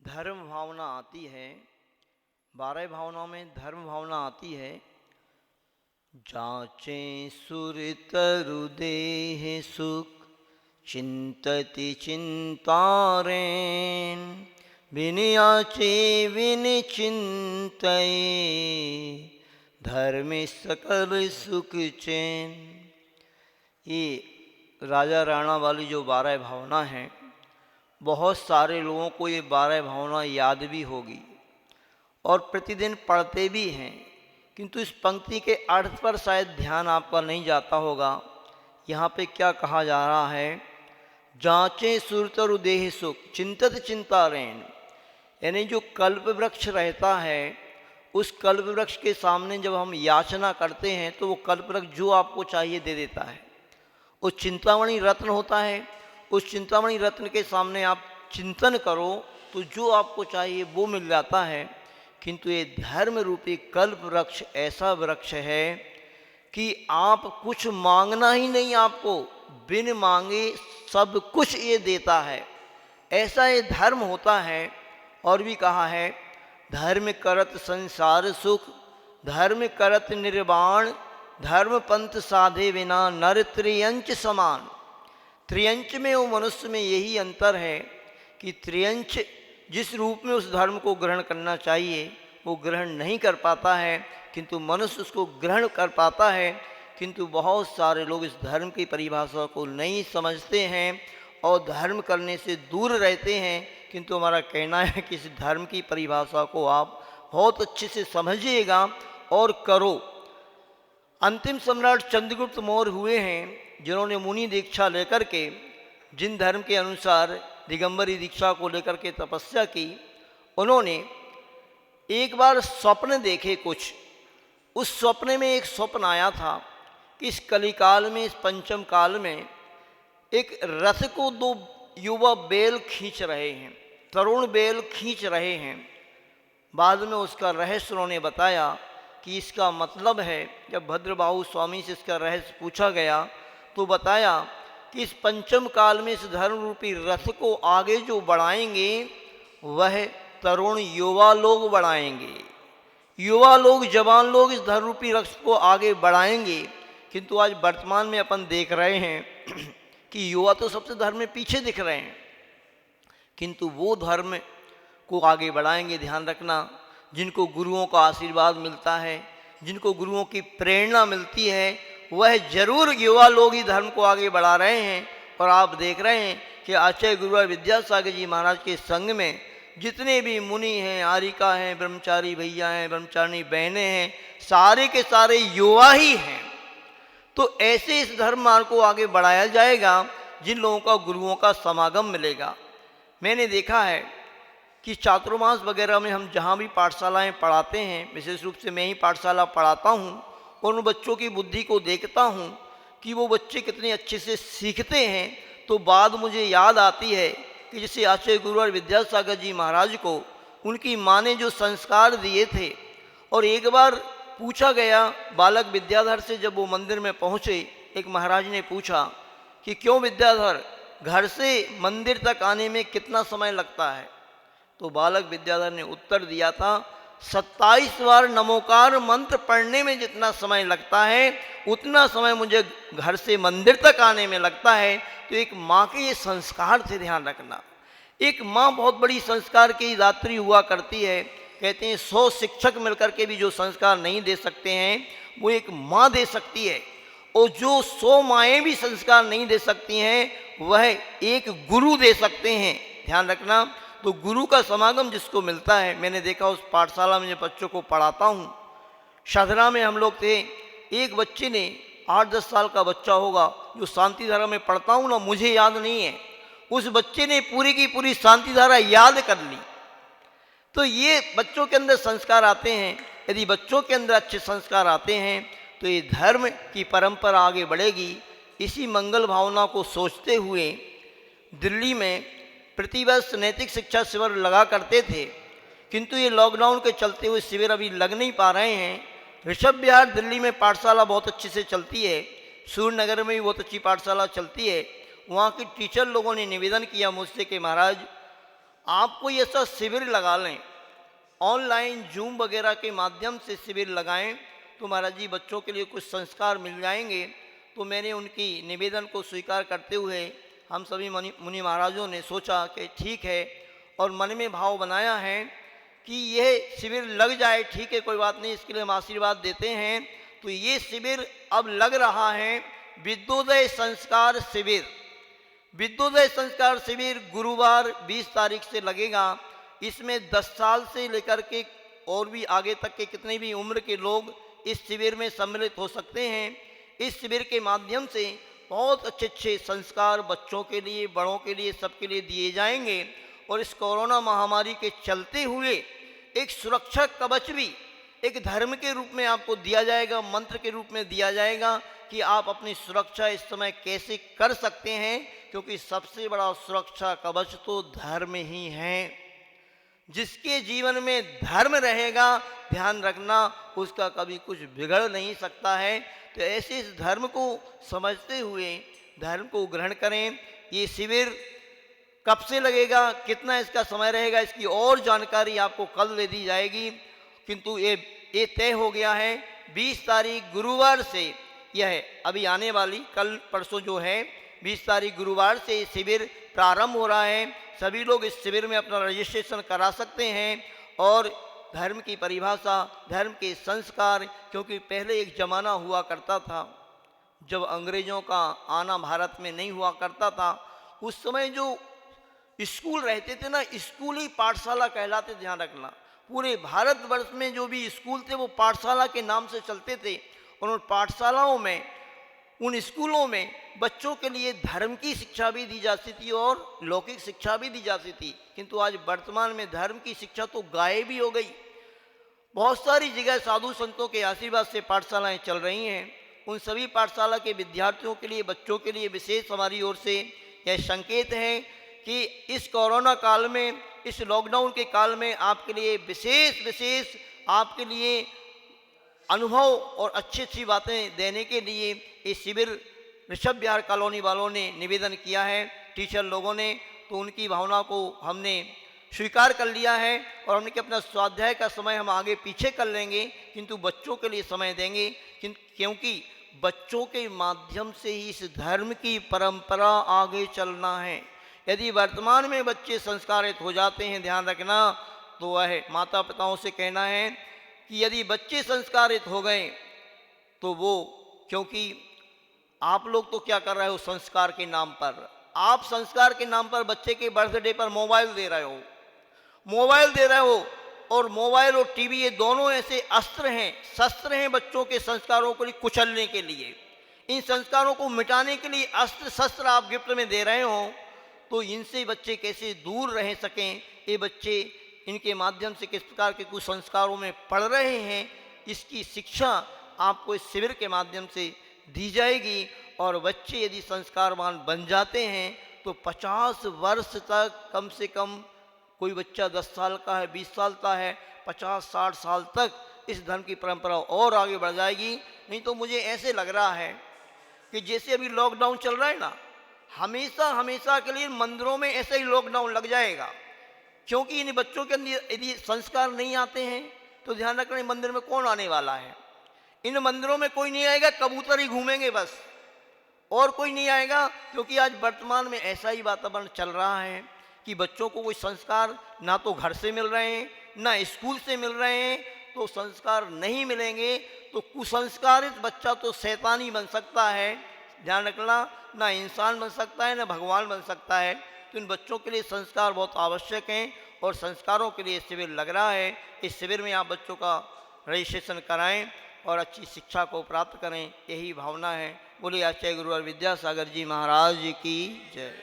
धर्म भावना आती है। 12 भावनाओं में धर्म भावना आती है। जाचे सुर तरु देह सुख चिंतति चिंतारेण विनयाचे विन चिंतये धर्म सकल सुख चैन। ये राजा राणा वाली जो 12 भावना हैं, बहुत सारे लोगों को ये 12 भावना याद भी होगी और प्रतिदिन पढ़ते भी हैं, किंतु इस पंक्ति के अर्थ पर शायद ध्यान आपका नहीं जाता होगा। यहाँ पे क्या कहा जा रहा है? जांचे सुरतरु देह सुख चिंतत चिंतारेण, यानी जो कल्प वृक्ष रहता है, उस कल्प वृक्ष के सामने जब हम याचना करते हैं तो वो कल्प वृक्ष जो आपको चाहिए दे देता है। उस चिंतामणि रत्न होता है, उस चिंतामणि रत्न के सामने आप चिंतन करो तो जो आपको चाहिए वो मिल जाता है। किंतु ये धर्म रूपी कल्प वृक्ष ऐसा वृक्ष है कि आप कुछ मांगना ही नहीं, आपको बिन मांगे सब कुछ ये देता है। ऐसा ये धर्म होता है। और भी कहा है, धर्म करत संसार सुख धर्म करत निर्वाण धर्म पंथ साधे बिना नर त्रियंच समान। त्रियंच में वो मनुष्य में यही अंतर है कि त्रियंच जिस रूप में उस धर्म को ग्रहण करना चाहिए वो ग्रहण नहीं कर पाता है, किंतु मनुष्य उसको ग्रहण कर पाता है। किंतु बहुत सारे लोग इस धर्म की परिभाषा को नहीं समझते हैं और धर्म करने से दूर रहते हैं। किंतु हमारा कहना है कि इस धर्म की परिभाषा को आप बहुत अच्छे से समझिएगा और करो। अंतिम सम्राट चंद्रगुप्त मौर्य हुए हैं जिन्होंने मुनि दीक्षा लेकर के, जिन धर्म के अनुसार दिगंबरी दीक्षा को लेकर के तपस्या की। उन्होंने एक बार स्वप्न देखे कुछ। उस स्वप्न में एक स्वप्न आया था कि इस कलिकाल में, इस पंचम काल में एक रथ को 2 युवा बैल खींच रहे हैं, तरुण बैल खींच रहे हैं। बाद में उसका रहस्य उन्होंने बताया कि इसका मतलब है, जब भद्रबाहु स्वामी से इसका रहस्य पूछा गया तो बताया कि इस पंचम काल में इस धर्म रूपी रथ को आगे जो बढ़ाएंगे वह तरुण युवा लोग बढ़ाएंगे। युवा लोग, जवान लोग इस धर्म रूपी रथ को आगे बढ़ाएंगे। किंतु आज वर्तमान में अपन देख रहे हैं कि युवा तो सबसे धर्म में पीछे दिख रहे हैं, किंतु वो धर्म को आगे बढ़ाएंगे। ध्यान रखना, जिनको गुरुओं का आशीर्वाद मिलता है, जिनको गुरुओं की प्रेरणा मिलती है, वह जरूर युवा लोग ही धर्म को आगे बढ़ा रहे हैं। और आप देख रहे हैं कि आचार्य गुरुवर विद्यासागर जी महाराज के संग में जितने भी मुनि हैं, आरिका हैं, ब्रह्मचारी भैया हैं, ब्रह्मचारिणी बहनें हैं, सारे के सारे युवा ही हैं। तो ऐसे इस धर्म मार्ग को आगे बढ़ाया जाएगा जिन लोगों का गुरुओं का समागम मिलेगा। मैंने देखा है कि चातुर्मास वगैरह में हम जहाँ भी पाठशालाएं पढ़ाते हैं, विशेष रूप से मैं ही पाठशाला पढ़ाता हूँ, और उन बच्चों की बुद्धि को देखता हूँ कि वो बच्चे कितने अच्छे से सीखते हैं। तो बात मुझे याद आती है कि जैसे आचार्य गुरुवर विद्यासागर जी महाराज को उनकी माँ ने जो संस्कार दिए थे, और एक बार पूछा गया बालक विद्याधर से, जब वो मंदिर में पहुँचे, एक महाराज ने पूछा कि क्यों विद्याधर, घर से मंदिर तक आने में कितना समय लगता है? तो बालक विद्याधर ने उत्तर दिया था, 27 बार नमोकार मंत्र पढ़ने में जितना समय लगता है उतना समय मुझे घर से मंदिर तक आने में लगता है। तो एक माँ के ये संस्कार थे, ध्यान रखना। एक माँ बहुत बड़ी संस्कार की दात्री हुआ करती है। कहते हैं 100 शिक्षक मिलकर के भी जो संस्कार नहीं दे सकते हैं वो एक माँ दे सकती है, और जो 100 माएँ भी संस्कार नहीं दे सकती हैं वह एक गुरु दे सकते हैं। ध्यान रखना। तो गुरु का समागम जिसको मिलता है, मैंने देखा उस पाठशाला में जो बच्चों को पढ़ाता हूँ, शादरा में हम लोग थे, एक बच्चे ने, 8-10 साल का बच्चा होगा, जो शांति धारा में पढ़ता हूँ ना, मुझे याद नहीं है, उस बच्चे ने पूरी की पूरी शांति धारा याद कर ली। तो ये बच्चों के अंदर संस्कार आते हैं। यदि बच्चों के अंदर अच्छे संस्कार आते हैं तो ये धर्म की परंपरा आगे बढ़ेगी। इसी मंगल भावना को सोचते हुए दिल्ली में प्रतिवर्ष नैतिक शिक्षा शिविर लगा करते थे, किंतु ये लॉकडाउन के चलते हुए शिविर अभी लग नहीं पा रहे हैं। ऋषभ विहार दिल्ली में पाठशाला बहुत अच्छे से चलती है, सूर्य नगर में भी बहुत अच्छी पाठशाला चलती है। वहाँ के टीचर लोगों ने निवेदन किया मुझसे कि महाराज आप कोई ऐसा शिविर लगा लें, ऑनलाइन जूम वगैरह के माध्यम से शिविर लगाएं तो महाराज जी बच्चों के लिए कुछ संस्कार मिल जाएंगे। तो मैंने उनकी निवेदन को स्वीकार करते हुए हम सभी मुनि महाराजों ने सोचा कि ठीक है, और मन में भाव बनाया है कि यह शिविर लग जाए। ठीक है, कोई बात नहीं, इसके लिए हम आशीर्वाद देते हैं। तो ये शिविर अब लग रहा है, विद्योदय संस्कार शिविर। विद्योदय संस्कार शिविर गुरुवार 20 तारीख से लगेगा। इसमें 10 साल से लेकर के और भी आगे तक के कितने भी उम्र के लोग इस शिविर में सम्मिलित हो सकते हैं। इस शिविर के माध्यम से बहुत अच्छे अच्छे संस्कार बच्चों के लिए, बड़ों के लिए, सबके लिए दिए जाएंगे। और इस कोरोना महामारी के चलते हुए एक सुरक्षा कवच भी एक धर्म के रूप में आपको दिया जाएगा, मंत्र के रूप में दिया जाएगा कि आप अपनी सुरक्षा इस समय कैसे कर सकते हैं, क्योंकि सबसे बड़ा सुरक्षा कवच तो धर्म ही है। जिसके जीवन में धर्म रहेगा, ध्यान रखना, उसका कभी कुछ बिगड़ नहीं सकता है। तो ऐसे इस धर्म को समझते हुए धर्म को ग्रहण करें। ये शिविर कब से लगेगा, कितना इसका समय रहेगा, इसकी और जानकारी आपको कल दे दी जाएगी। किंतु ये तय हो गया है 20 तारीख गुरुवार से, यह अभी आने वाली कल परसों जो है 20 तारीख गुरुवार से शिविर प्रारंभ हो रहा है। सभी लोग इस शिविर में अपना रजिस्ट्रेशन करा सकते हैं। और धर्म की परिभाषा, धर्म के संस्कार, क्योंकि पहले एक ज़माना हुआ करता था जब अंग्रेज़ों का आना भारत में नहीं हुआ करता था, उस समय जो स्कूल रहते थे ना, स्कूल ही पाठशाला कहलाते, ध्यान रखना। पूरे भारतवर्ष में जो भी स्कूल थे वो पाठशाला के नाम से चलते थे। और उन पाठशालाओं में, उन स्कूलों में बच्चों के लिए धर्म की शिक्षा भी दी जाती थी और लौकिक शिक्षा भी दी जाती थी। किंतु आज वर्तमान में धर्म की शिक्षा तो गायब ही हो गई। बहुत सारी जगह साधु संतों के आशीर्वाद से पाठशालाएं चल रही हैं। उन सभी पाठशाला के विद्यार्थियों के लिए, बच्चों के लिए विशेष हमारी ओर से यह संकेत है कि इस कोरोना काल में, इस लॉकडाउन के काल में आपके लिए विशेष आपके लिए अनुभव और अच्छी अच्छी बातें देने के लिए ये शिविर ऋषभ विहार कॉलोनी वालों ने निवेदन किया है, टीचर लोगों ने। तो उनकी भावना को हमने स्वीकार कर लिया है और हमने कि अपना स्वाध्याय का समय हम आगे पीछे कर लेंगे, किंतु बच्चों के लिए समय देंगे, क्योंकि बच्चों के माध्यम से ही इस धर्म की परंपरा आगे चलना है। यदि वर्तमान में बच्चे संस्कारित हो जाते हैं, ध्यान रखना, तो वह माता पिताओं से कहना है कि यदि बच्चे संस्कारित हो गए तो वो, क्योंकि आप लोग तो क्या कर रहे हो संस्कार के नाम पर, आप संस्कार के नाम पर बच्चे के बर्थडे पर मोबाइल दे रहे हो, और मोबाइल और टीवी ये दोनों ऐसे अस्त्र हैं, शस्त्र हैं बच्चों के संस्कारों को कुचलने के लिए। इन संस्कारों को मिटाने के लिए अस्त्र शस्त्र आप गिफ्ट में दे रहे हो, तो इनसे बच्चे कैसे दूर रह सकें। ये बच्चे इनके माध्यम से किस प्रकार के कुसंस्कारों में पड़ रहे हैं, इसकी शिक्षा आपको इस शिविर के माध्यम से दी जाएगी। और बच्चे यदि संस्कारवान बन जाते हैं तो 50 वर्ष तक, कम से कम कोई बच्चा 10 साल का है, 20 साल का है, 50-60 साल तक इस धर्म की परंपरा और आगे बढ़ जाएगी। नहीं तो मुझे ऐसे लग रहा है कि जैसे अभी लॉकडाउन चल रहा है ना, हमेशा के लिए मंदिरों में ऐसे ही लॉकडाउन लग जाएगा। क्योंकि इन बच्चों के अंदर यदि संस्कार नहीं आते हैं तो ध्यान रखना, मंदिर में कौन आने वाला है? इन मंदिरों में कोई नहीं आएगा, कबूतर ही घूमेंगे बस, और कोई नहीं आएगा। क्योंकि आज वर्तमान में ऐसा ही वातावरण चल रहा है कि बच्चों को कोई संस्कार ना तो घर से मिल रहे हैं, ना स्कूल से मिल रहे हैं। तो संस्कार नहीं मिलेंगे तो कुसंस्कारित बच्चा तो शैतानी बन सकता है, ध्यान रखना, ना इंसान बन सकता है, ना भगवान बन सकता है। तो इन बच्चों के लिए संस्कार बहुत आवश्यक हैं और संस्कारों के लिए शिविर लग रहा है। इस शिविर में आप बच्चों का रजिस्ट्रेशन कराएं और अच्छी शिक्षा को प्राप्त करें, यही भावना है। बोलिए आचार्य गुरुवर विद्यासागर जी महाराज की जय।